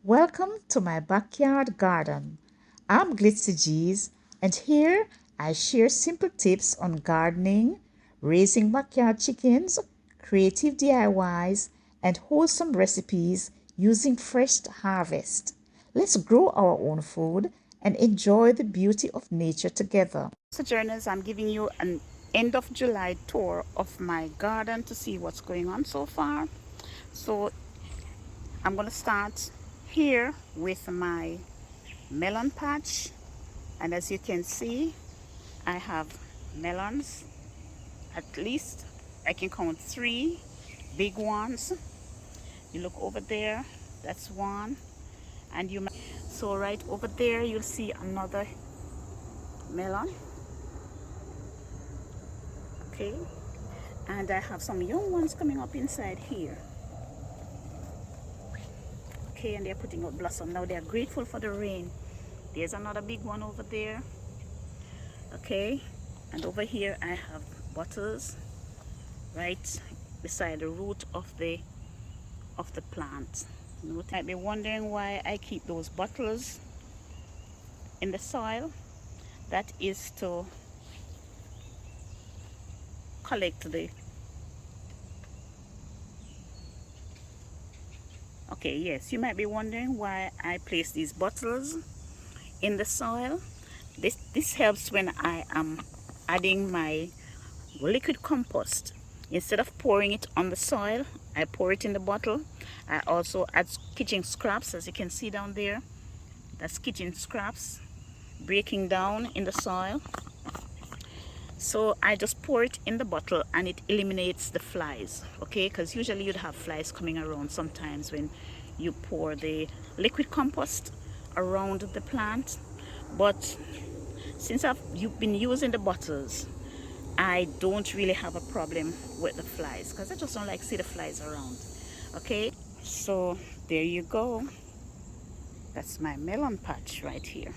Welcome to my backyard garden. I'm Glitzy, and here I share simple tips on gardening, raising backyard chickens, creative DIYs, and wholesome recipes using fresh harvest. Let's grow our own food and enjoy the beauty of nature together. Sojourners, I'm giving you an end of July tour of my garden to see what's going on so far. So I'm going to start here with my melon patch, and as you can see, I have melons. At least I can count 3 big ones. You look over there, that's one, and so right over there you'll see another melon. Okay, and I have some young ones coming up inside here. Okay, and they're putting out blossom now. They're grateful for the rain. There's another big one over there. Okay, and over here I have bottles right beside the root of the plant. You might be wondering why I keep those bottles in the soil. That is to collect the okay, yes, you might be wondering why I place these bottles in the soil. This helps when I am adding my liquid compost. Instead of pouring it on the soil, I pour it in the bottle. I also add kitchen scraps, as you can see down there. That's kitchen scraps breaking down in the soil. So I just pour it in the bottle and it eliminates the flies, okay? Because usually you'd have flies coming around sometimes when you pour the liquid compost around the plant. But since you've been using the bottles, I don't really have a problem with the flies because I just don't like to see the flies around. Okay, so there you go. That's my melon patch right here.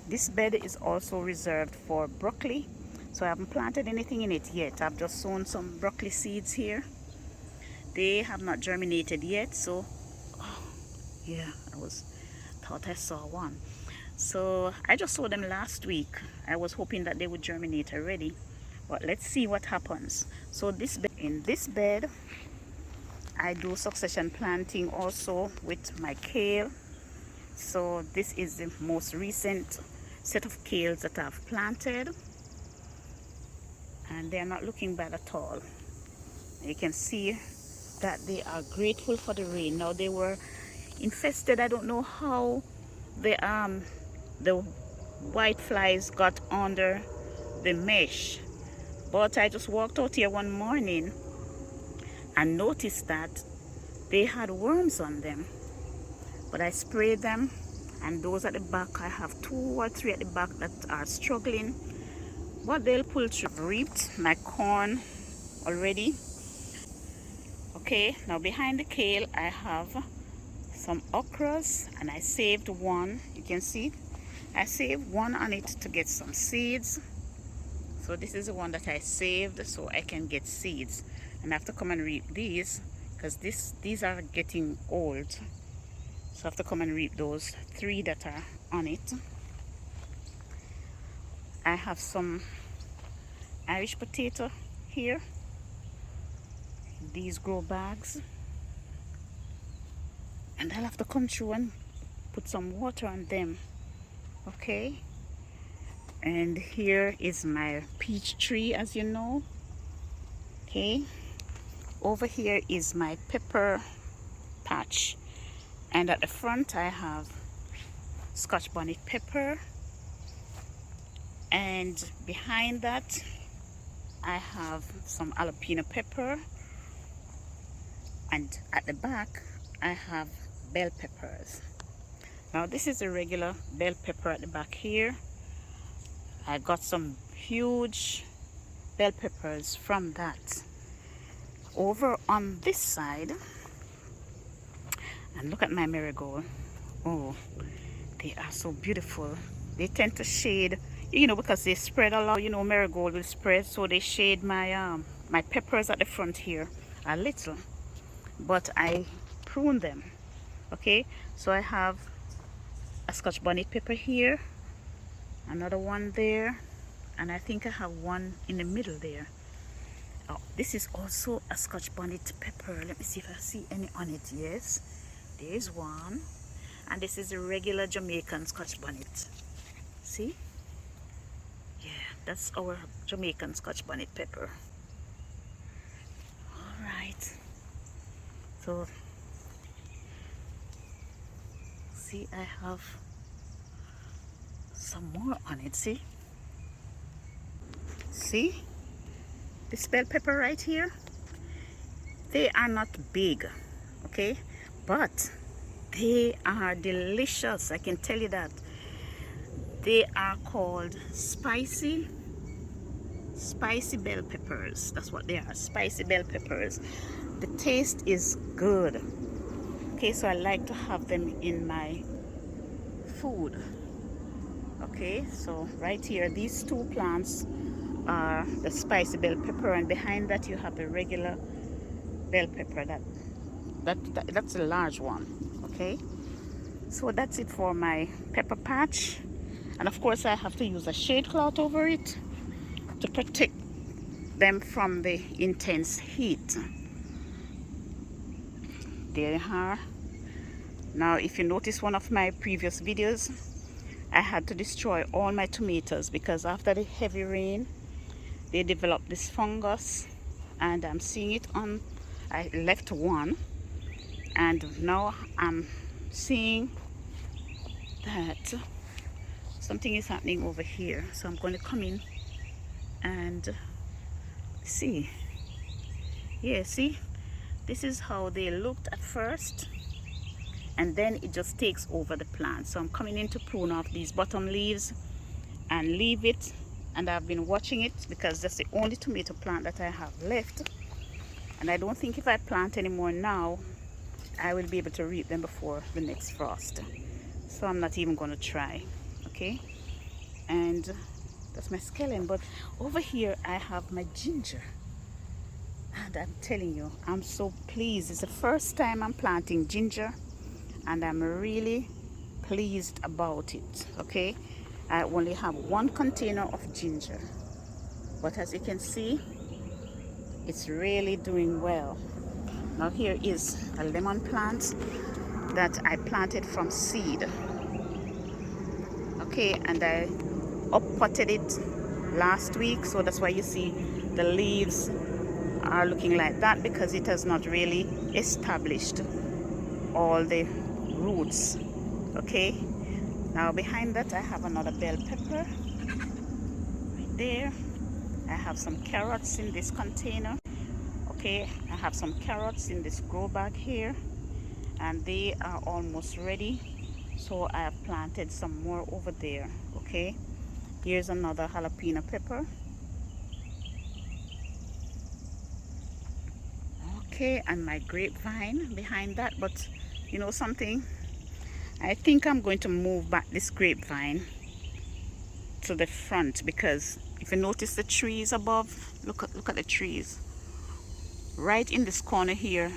This bed is also reserved for broccoli, so I haven't planted anything in it yet. I've just sown some broccoli seeds here. They have not germinated yet, so oh, yeah, thought I saw one. So I just sowed them last week. I was hoping that they would germinate already, but let's see what happens. So in this bed I do succession planting also with my kale. So this is the most recent set of kales that I've planted, and they're not looking bad at all. You can see that they are grateful for the rain. Now they were infested. I don't know how the white flies got under the mesh, but I just walked out here one morning and noticed that they had worms on them, but I sprayed them, and those at the back, I have 2 or 3 at the back that are struggling, but they'll pull through. I've reaped my corn already. Okay, now behind the kale I have some okras, and I saved one. You can see I saved one on it to get some seeds. So this is the one that I saved so I can get seeds, and I have to come and reap these because these are getting old, so I have to come and reap those 3 that are on it. I have some Irish potato here, these grow bags, and I'll have to come through and put some water on them. Okay, and here is my peach tree, as you know. Okay, over here is my pepper patch, and at the front I have Scotch bonnet pepper, and behind that I have some jalapeno pepper, and at the back I have bell peppers. Now this is a regular bell pepper at the back here. I got some huge bell peppers from that. Over on this side, and look at my marigold. Oh, they are so beautiful. They tend to shade, because they spread a lot. Marigold will spread, so they shade my my peppers at the front here a little, but I prune them Okay, so I have a Scotch bonnet pepper here, another one there, and I think I have one in the middle there. Oh, this is also a Scotch bonnet pepper. Let me see if I see any on it. Yes, there's one. And this is a regular Jamaican Scotch bonnet. See? Yeah, that's our Jamaican Scotch bonnet pepper. Alright. So, see, I have some more on it. See? See? This bell pepper right here? They are not big, okay? But they are delicious. I can tell you that. They are called spicy bell peppers. That's what they are, spicy bell peppers. The taste is good. Okay, so I like to have them in my food. Okay, so right here, these two plants are the spicy bell pepper, and behind that you have a regular bell pepper. That's a large one. Okay, so that's it for my pepper patch. And of course I have to use a shade cloth over it to protect them from the intense heat. There you are. Now if you notice one of my previous videos, I had to destroy all my tomatoes because after the heavy rain they developed this fungus, and I'm seeing it on, I left one, and now I'm seeing that something is happening over here. So I'm going to come in and see. Yeah, see, this is how they looked at first, and then it just takes over the plant. So I'm coming in to prune off these bottom leaves and leave it, and I've been watching it because that's the only tomato plant that I have left, and I don't think if I plant any more now I will be able to reap them before the next frost. So I'm not even going to try. Okay, and that's my scallion. But over here I have my ginger, and I'm telling you, I'm so pleased. It's the first time I'm planting ginger, and I'm really pleased about it. Okay, I only have one container of ginger, but as you can see, it's really doing well. Now here is a lemon plant that I planted from seed. Okay, and I uppotted it last week, so that's why you see the leaves are looking like that, because it has not really established all the roots. Okay, now behind that I have another bell pepper right there. I have some carrots in this container. Okay, I have some carrots in this grow bag here, and they are almost ready, so I have planted some more over there. Okay, here's another jalapeno pepper. Okay, and my grapevine behind that. But you know something, I think I'm going to move back this grapevine to the front, because if you notice the trees above, look at the trees right in this corner here.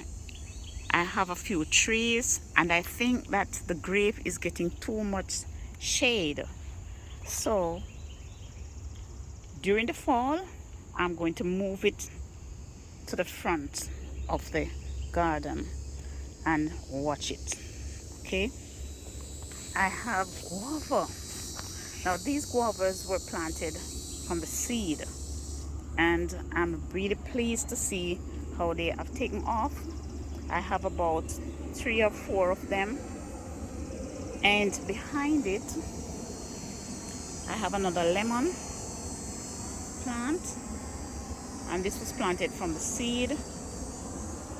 I have a few trees, and I think that the grape is getting too much shade. So during the fall I'm going to move it to the front of the garden and watch it. Okay, I have guava. Now these guavas were planted from the seed, and I'm really pleased to see how they have taken off. I have about 3 or 4 of them, and behind it I have another lemon plant, and this was planted from the seed.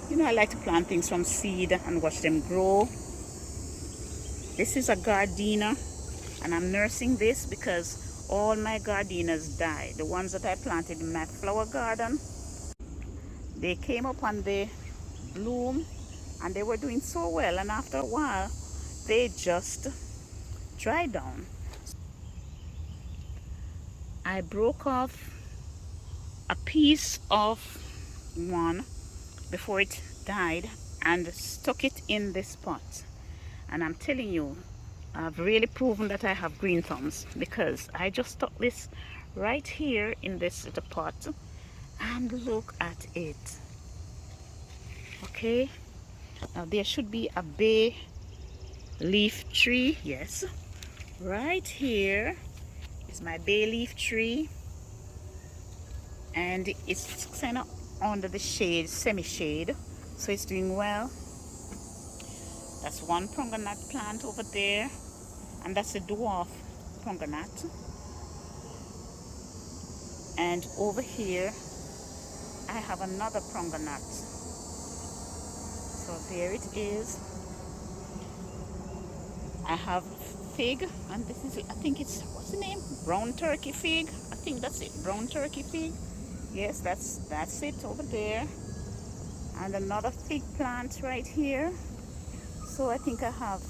You know, I like to plant things from seed and watch them grow. This is a gardenia, and I'm nursing this because all my gardenas died. The ones that I planted in my flower garden, they came up and they bloom, and they were doing so well, and after a while they just dried down. I broke off a piece of one before it died and stuck it in this pot. And I'm telling you, I've really proven that I have green thumbs, because I just stuck this right here in this little pot, and look at it. Okay, now there should be a bay leaf tree. Yes, right here is my bay leaf tree, and it's kind of under the shade, semi-shade, so it's doing well. That's one pomegranate plant over there, and that's a dwarf pomegranate. And over here I have another pomegranate. So there it is. I have fig, and this is, I think it's, what's the name? Brown turkey fig. I think that's it, brown turkey fig. Yes, that's it over there. And another fig plant right here. So I think I have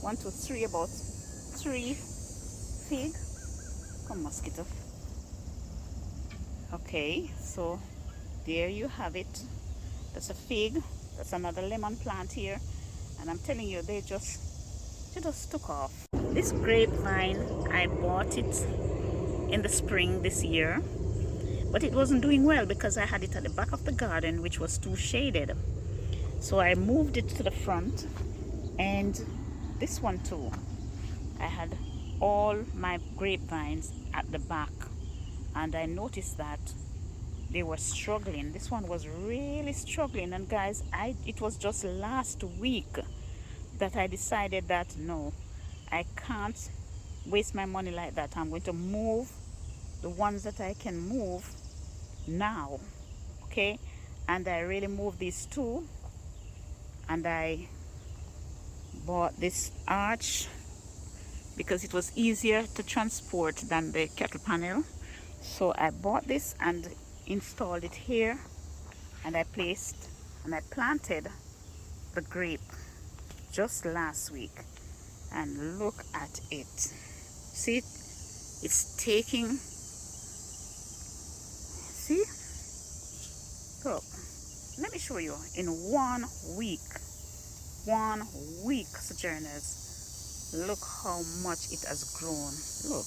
one, two, three, about 3 fig. Come, mosquito. Okay, so there you have it. That's a fig. That's another lemon plant here. And I'm telling you, they just took off. This grapevine, I bought it in the spring this year, but it wasn't doing well because I had it at the back of the garden, which was too shaded. So I moved it to the front, and this one too. I had all my grapevines at the back, and I noticed that they were struggling. This one was really struggling, and guys, it was just last week that I decided that no, I can't waste my money like that. I'm going to move the ones that I can move now. Okay, and I really moved these two, and I bought this arch because it was easier to transport than the kettle panel. So I bought this and installed it here, and I planted the grape just last week, and look at it. See, it's taking, see, look, let me show you. In 1 week, sojourners, look how much it has grown. Look,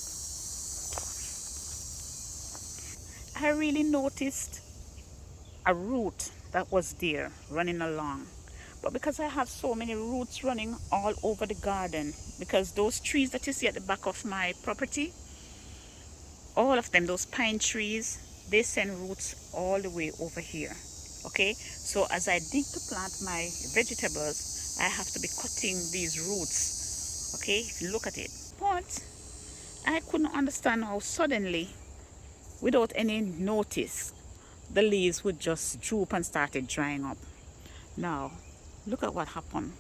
I really noticed a root that was there running along, but because I have so many roots running all over the garden, because those trees that you see at the back of my property, all of them, those pine trees, they send roots all the way over here. Okay, so as I dig to plant my vegetables, I have to be cutting these roots. Okay, if you look at it. But I couldn't understand how suddenly, without any notice, the leaves would just droop and started drying up. Now look at what happened,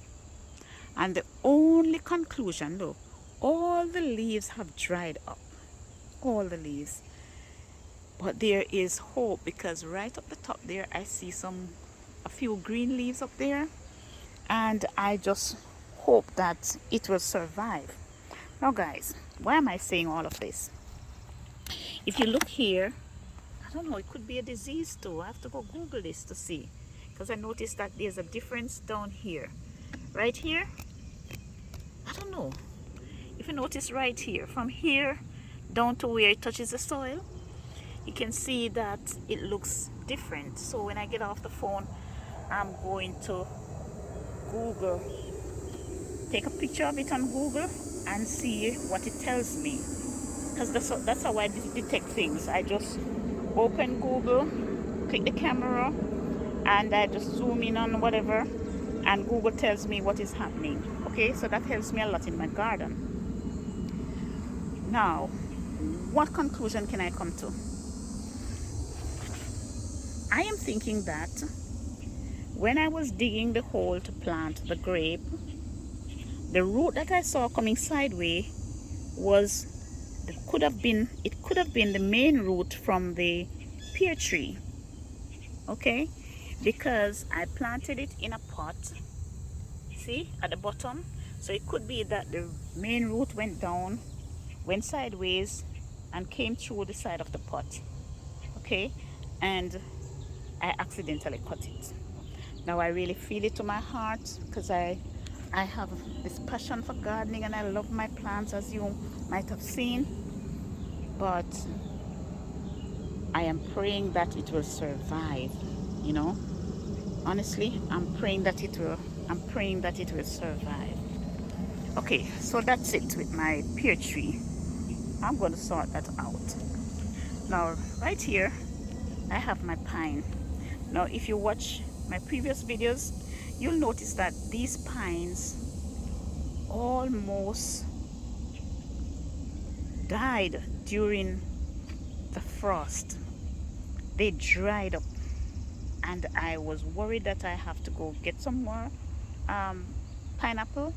and the only conclusion, look, all the leaves have dried up, all the leaves. But there is hope, because right up the top there I see a few green leaves up there, and I just hope that it will survive. Now guys, why am I saying all of this? If you look here, I don't know, it could be a disease too. I have to go Google this to see, because I noticed that there's a difference down here. Right here, I don't know. If you notice right here, from here down to where it touches the soil, you can see that it looks different. So when I get off the phone, I'm going to Google, take a picture of it on Google and see what it tells me, because that's how I detect things. I just open Google, click the camera, and I just zoom in on whatever, and Google tells me what is happening. Okay, so that helps me a lot in my garden. Now, what conclusion can I come to? I am thinking that when I was digging the hole to plant the grape, the root that I saw coming sideways it could have been the main root from the pear tree. Okay, because I planted it in a pot, see, at the bottom. So it could be that the main root went down, went sideways, and came through the side of the pot. Okay, and I accidentally cut it. Now I really feel it to my heart, because I I have this passion for gardening and I love my plants, as you might have seen, but I am praying that it will survive, you know. Honestly, I'm praying that it will survive. Okay, so that's it with my pear tree. I'm going to sort that out. Now, right here, I have my pine. Now, if you watch my previous videos, you'll notice that these pines almost died during the frost. They dried up, and I was worried that I have to go get some more um, pineapple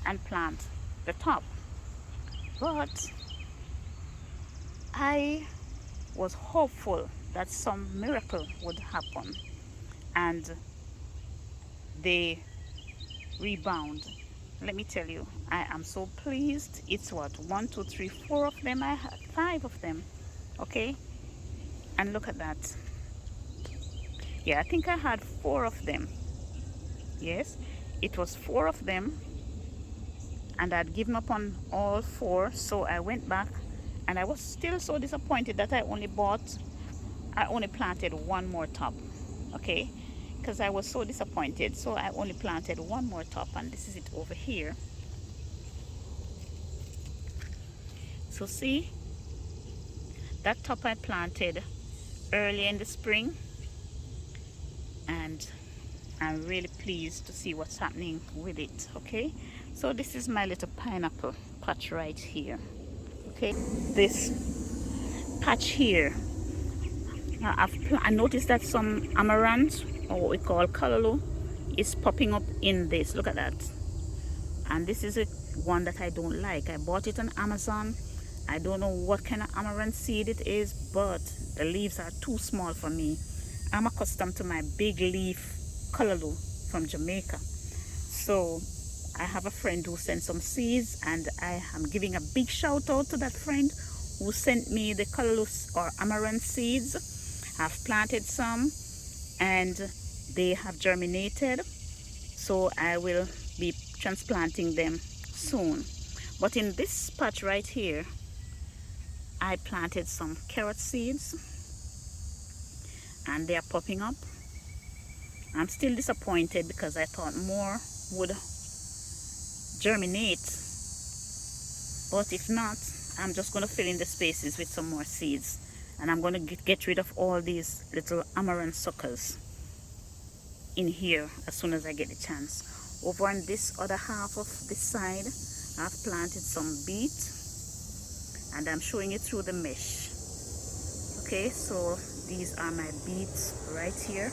and plant the top. But I was hopeful that some miracle would happen and they rebound. Let me tell you, I am so pleased. It's what, 1 2 3 4 of them. I had 5 of them. Okay, and look at that. Yeah, I think I had 4 of them. Yes, it was 4 of them, and I'd given up on all 4. So I went back, and I was still so disappointed that I only planted 1 more top. Okay, because I was so disappointed, so I only planted 1 more top, and this is it over here. So see, that top I planted early in the spring, and I'm really pleased to see what's happening with it. Okay, so this is my little pineapple patch right here. Okay, this patch here, now I noticed that some amaranth, or what we call callaloo, is popping up in this. Look at that. And this is a one that I don't like. I bought it on Amazon. I don't know what kind of amaranth seed it is, but the leaves are too small for me. I'm accustomed to my big leaf callaloo from Jamaica. So I have a friend who sent some seeds, and I am giving a big shout out to that friend who sent me the callaloo or amaranth seeds. I've planted some and they have germinated, so I will be transplanting them soon. But in this patch right here, I planted some carrot seeds and they are popping up. I'm still disappointed because I thought more would germinate, but if not, I'm just going to fill in the spaces with some more seeds, and I'm going to get rid of all these little amaranth suckers in here as soon as I get the chance. Over on this other half of this side, I've planted some beet, and I'm showing it through the mesh. Okay, so these are my beets right here.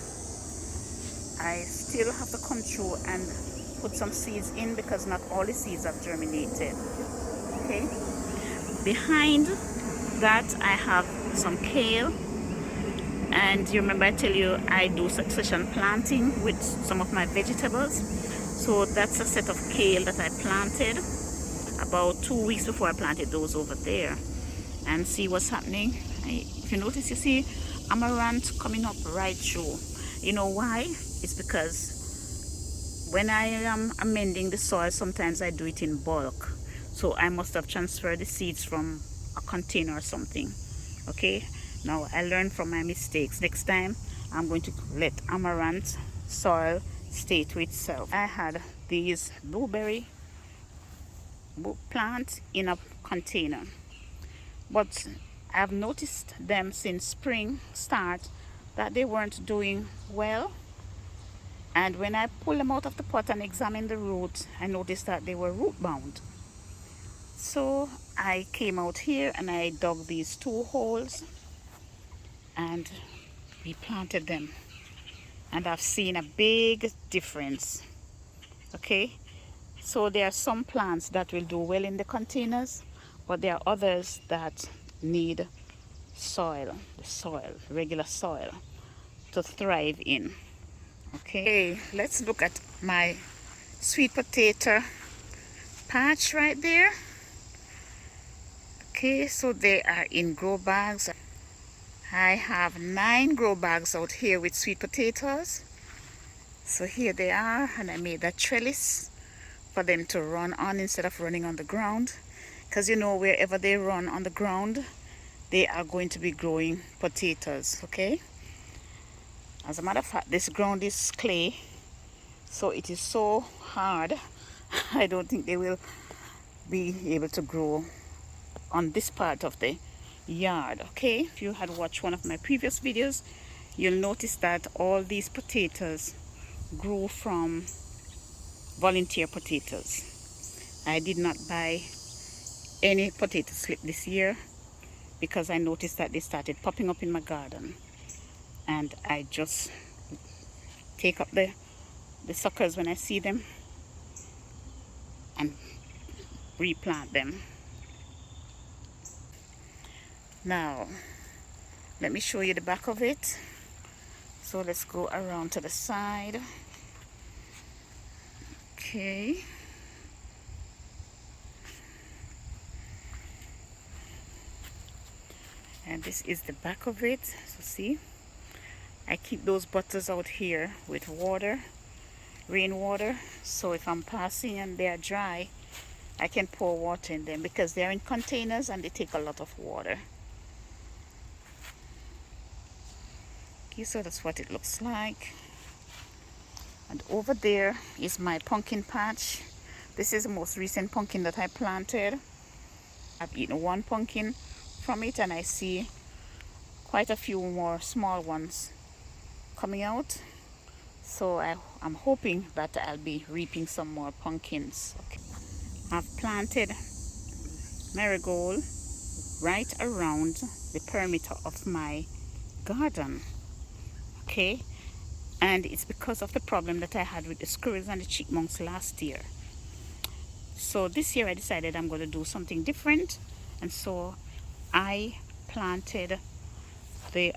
I still have to come through and put some seeds in because not all the seeds have germinated. Okay, behind that I have some kale, and you remember I tell you I do succession planting with some of my vegetables. So that's a set of kale that I planted about 2 weeks before I planted those over there. And see what's happening. If you notice, you see amaranth coming up right through. You know why? It's because when I am amending the soil, sometimes I do it in bulk. So I must have transferred the seeds from a container or something. Okay, now I learned from my mistakes. Next time I'm going to let amaranth soil stay to itself. I had these blueberry plants in a container, but I've noticed them since spring start that they weren't doing well, and when I pulled them out of the pot and examined the roots, I noticed that they were root bound. So I came out here and I dug these 2 holes and replanted them, and I've seen a big difference. Okay, so there are some plants that will do well in the containers, but there are others that need soil, regular soil, to thrive in. Okay, let's look at my sweet potato patch right there. Okay, so they are in grow bags. I have 9 grow bags out here with sweet potatoes. So here they are, and I made that trellis for them to run on instead of running on the ground, because you know wherever they run on the ground they are going to be growing potatoes. Okay, as a matter of fact, this ground is clay, so it is so hard. I don't think they will be able to grow on this part of the yard. Okay, if you had watched one of my previous videos, you'll notice that all these potatoes grew from volunteer potatoes. I did not buy any potato slip this year because I noticed that they started popping up in my garden, and I just take up the suckers when I see them and replant them. Now let me show you the back of it. So let's go around to the side. Okay, and this is the back of it. So see, I keep those butters out here with water, rainwater, so if I'm passing and they are dry, I can pour water in them because they're in containers and they take a lot of water. Okay, so that's what it looks like. And over there is my pumpkin patch. This is the most recent pumpkin that I planted. I've eaten one pumpkin from it, and I see quite a few more small ones coming out. So I'm hoping that I'll be reaping some more pumpkins. Okay. I've planted marigold right around the perimeter of my garden. Okay, and it's because of the problem that I had with the squirrels and the chipmunks last year. So this year I decided I'm going to do something different, and so I planted the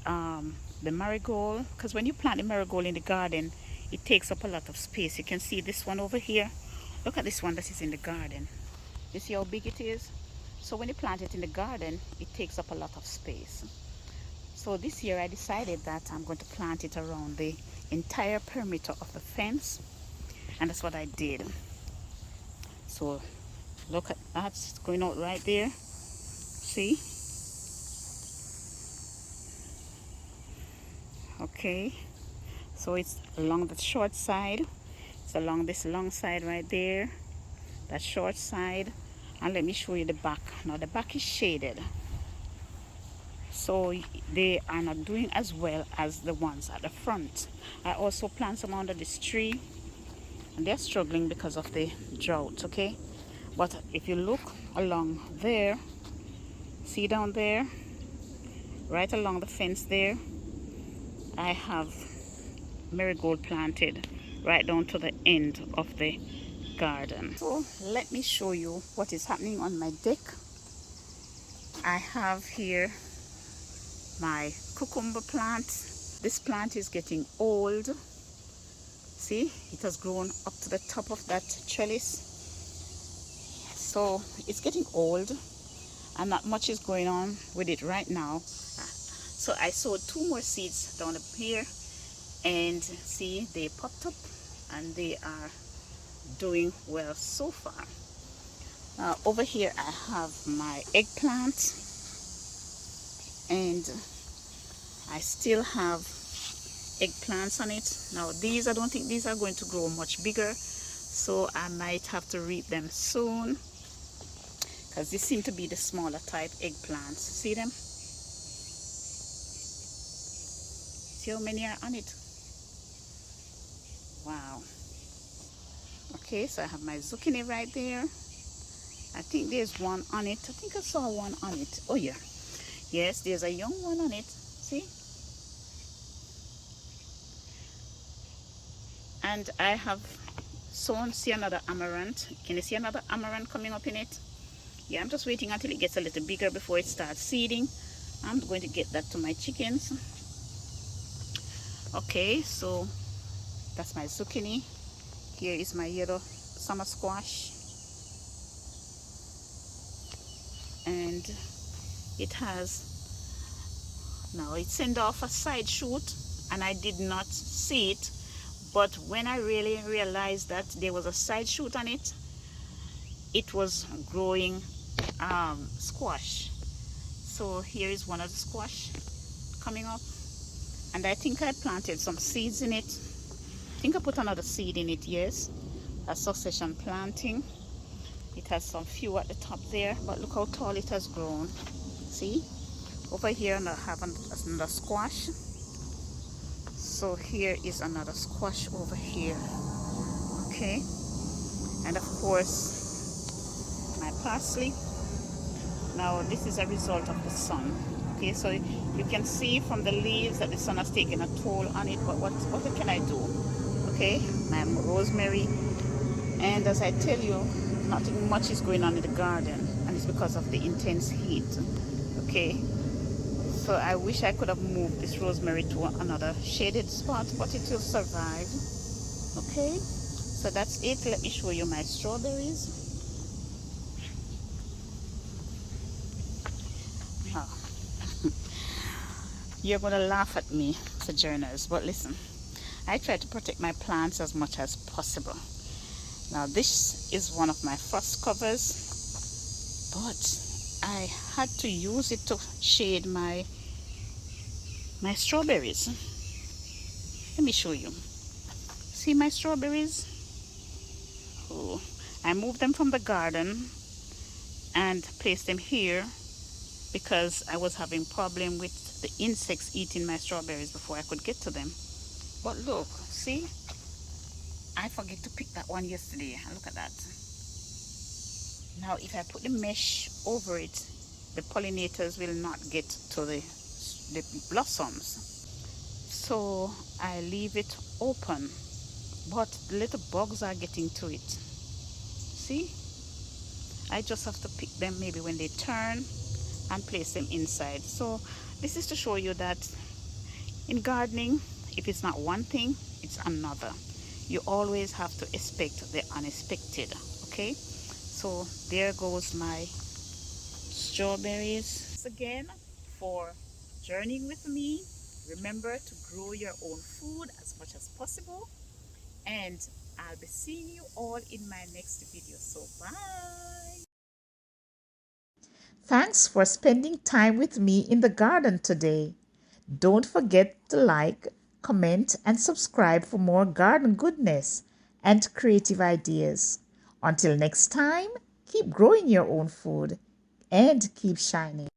marigold, because when you plant the marigold in the garden, it takes up a lot of space. You can see this one over here. Look at this one that is in the garden. You see how big it is? So when you plant it in the garden, it takes up a lot of space. So this year I decided that I'm going to plant it around the entire perimeter of the fence, and that's what I did. So look at that, it's going out right there. See? Okay, so it's along the short side. It's along this long side right there, that short side. And let me show you the back. Now the back is shaded, so they are not doing as well as the ones at the front. I also plant some under this tree, and they're struggling because of the drought. Okay, but if you look along there, see down there, right along the fence there, I have marigold planted right down to the end of the garden. So let me show you what is happening on my deck. I have here my cucumber plant. This plant is getting old. See, it has grown up to the top of that trellis, so it's getting old and not much is going on with it right now. So I sowed 2 more seeds down up here, and see, they popped up and they are doing well so far. Over here I have my eggplant, and I still have eggplants on it. Now these, I don't think these are going to grow much bigger, so I might have to reap them soon, because these seem to be the smaller type eggplants. See them? See how many are on it? Wow. Okay, so I have my zucchini right there. I think there's one on it. I think I saw one on it. Oh yeah, yes, there's a young one on it. See? And I have sown, see another amaranth. Can you see another amaranth coming up in it? Yeah, I'm just waiting until it gets a little bigger before it starts seeding. I'm going to get that to my chickens. Okay, so that's my zucchini. Here is my yellow summer squash, and it has, now it sent off a side shoot and I did not see it, but when I really realized that there was a side shoot on it, it was growing squash. So here is one of the squash coming up, and I think I planted some seeds in it. I think I put another seed in it. Yes, a succession planting. It has some few at the top there, but look how tall it has grown. See, over here I have another squash. So here is another squash over here. Okay, and of course my parsley. Now this is a result of the sun. Okay, so you can see from the leaves that the sun has taken a toll on it, but what can I do? Okay, my rosemary, and as I tell you, nothing much is going on in the garden, and it's because of the intense heat. Okay, so I wish I could have moved this rosemary to another shaded spot, but it will survive. Okay, so that's it. Let me show you my strawberries. Oh. You're gonna laugh at me, sojourners, but listen, I try to protect my plants as much as possible. Now this is one of my frost covers, but I had to use it to shade my strawberries. Let me show you. See my strawberries? Oh, I moved them from the garden and placed them here because I was having problem with the insects eating my strawberries before I could get to them. But look, see? I forget to pick that one yesterday. Look at that. Now if I put the mesh over it, the pollinators will not get to the blossoms. So I leave it open, but the little bugs are getting to it. See? I just have to pick them maybe when they turn and place them inside. So this is to show you that in gardening, if it's not one thing, it's another. You always have to expect the unexpected. Okay, so there goes my strawberries. Thanks again for journeying with me. Remember to grow your own food as much as possible, and I'll be seeing you all in my next video. So bye. Thanks for spending time with me in the garden today. Don't forget to like, comment, and subscribe for more garden goodness and creative ideas. Until next time, keep growing your own food and keep shining.